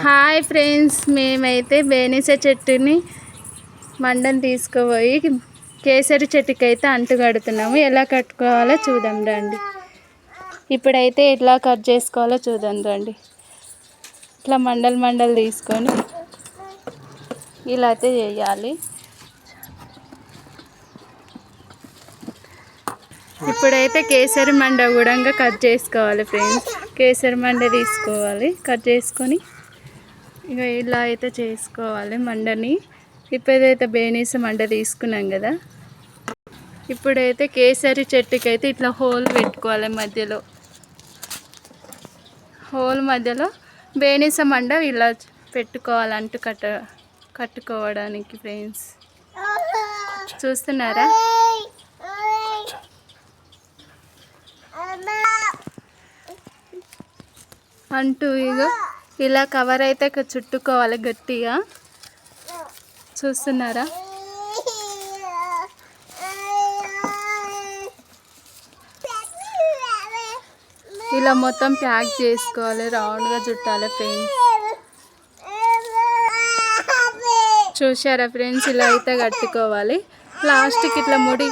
Hi friends, మేమైతే బేనిస చెట్టుని మండని తీసుకుపోయి కేసరి చెట్టుకి అయితే అంటు కడుతున్నాము. ఎలా కట్టుకోవాలో చూద్దాం రండి. ఇప్పుడైతే ఎట్లా కట్ చేసుకోవాలో చూద్దాం రండి. ఇట్లా మండలు తీసుకొని ఇలా అయితే చేయాలి. ఇప్పుడైతే కేసరి మండ కూడా కట్ చేసుకోవాలి ఫ్రెండ్స్. కేసరి మండ తీసుకోవాలి, కట్ చేసుకొని ఇక ఇలా అయితే చేసుకోవాలి మండని. ఇప్పుడైతే బేనీస మండ తీసుకున్నాం కదా, ఇప్పుడైతే కేసరి చెట్టుకి అయితే ఇట్లా హోల్ పెట్టుకోవాలి. హోల్ మధ్యలో బేనీస మండ ఇలా పెట్టుకోవాలి అంటు కట్టుకోవడానికి ఫ్రెండ్స్. చూస్తున్నారా? అంటూ ఇక ఇలా కవర్ అయితే చుట్టుకోవాలి గట్టిగా. చూస్తున్నారా? ఇలా మొత్తం ప్యాక్ చేసుకోవాలి, రౌండ్గా చుట్టాలి ఫ్రెండ్స్. చూసారా ఫ్రెండ్స్? ఇలా అయితే కట్టుకోవాలి. లాస్ట్కి ఇట్లా ముడి